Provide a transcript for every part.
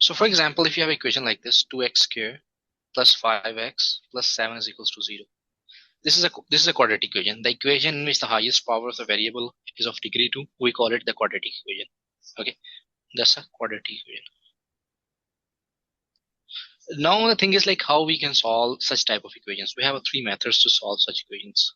So for example, if you have an equation like this, 2x squared plus 5x plus 7 is equals to 0. This is a quadratic equation. The equation in which the highest power of the variable is of degree 2, we call it the quadratic equation. Okay, that's a quadratic equation. Now the thing is like how we can solve such type of equations. We have three methods to solve such equations.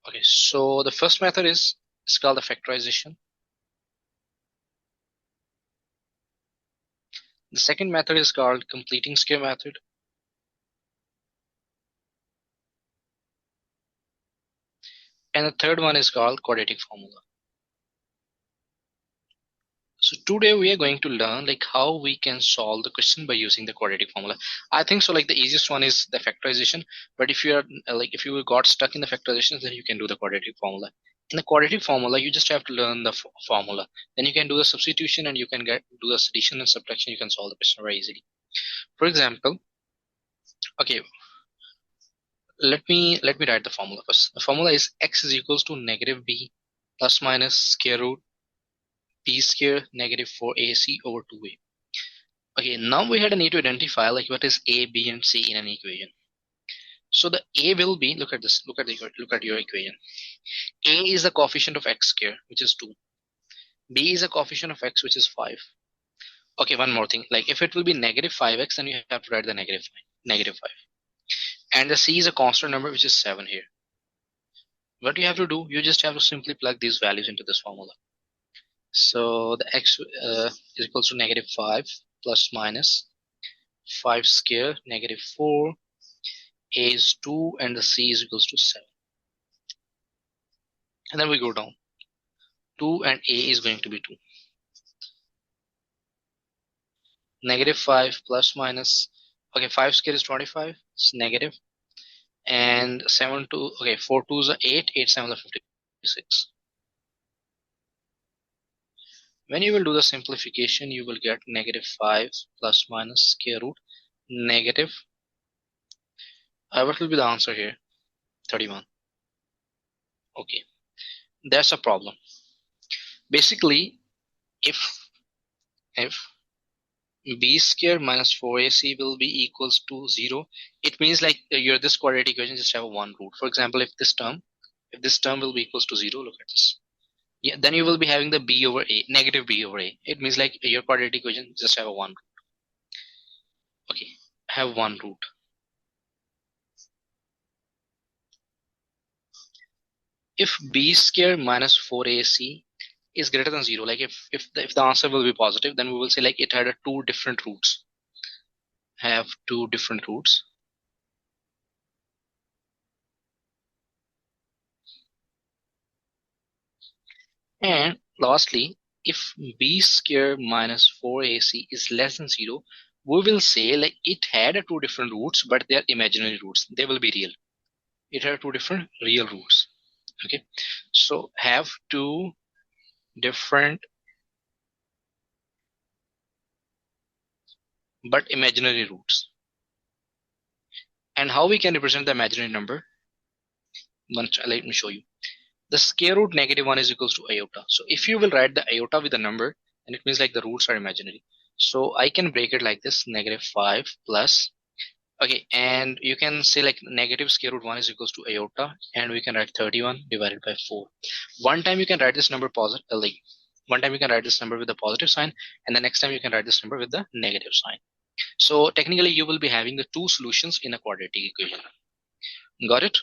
Okay, so the first method is called the factorization. The second method is called completing square method. And the third one is called quadratic formula. So today we are going to learn like how we can solve the question by using the quadratic formula. I think so like the easiest one is the factorization, but if you are like if you got stuck in the factorization, then you can do the quadratic formula. In the quadratic formula, you just have to learn the formula. Then you can do the substitution and you can do the addition and subtraction. You can solve the question very easily. For example, okay, let me write the formula first. The formula is x is equals to negative b plus minus square root b square negative 4ac over 2a. Okay, now we had a need to identify like what is a, b, and c in an equation. So the a will be, look at this, look at your equation. A is the coefficient of x square, which is 2. B is a coefficient of x, which is 5. Okay, one more thing. Like if it will be negative 5x, then you have to write the negative 5. And the c is a constant number, which is 7 here. What you have to do, you just have to simply plug these values into this formula. So the x is equals to negative 5 plus minus 5 square negative 4, a is 2, and the c is equals to 7. And then we go down. 2 and a is going to be 2. Negative 5 plus minus, okay, 5 square is 25, it's negative. And 7 2, okay, 4 2s are 8, 8 7 are 56. When you will do the simplification, you will get negative 5 plus minus square root negative. What will be the answer here? 31. Okay, that's a problem. Basically, if b square minus 4ac will be equals to 0, it means like your this quadratic equation just have a one root. For example, if this term will be equals to 0, look at this. Yeah, then you will be having the b over a, negative b over a. It means like your quadratic equation just have a one root. Okay, have one root. If b square minus 4ac is greater than 0, like if the answer will be positive, then we will say like it had a two different roots. Have two different roots. And lastly, if b square minus 4ac is less than 0, we will say like it had a two different roots, but they are imaginary roots. They will be real. It had two different real roots. Okay, so have two different but imaginary roots. And how we can represent the imaginary number? Let me show you. The square root negative 1 is equals to iota. So if you will write the iota with a number, then it means like the roots are imaginary. So I can break it like this, negative 5 plus, okay, and you can say like negative square root 1 is equals to iota, and we can write 31 divided by 4. One time you can write this number positive, like one time you can write this number with the positive sign, and the next time you can write this number with the negative sign. So technically you will be having the two solutions in a quadratic equation. Got it?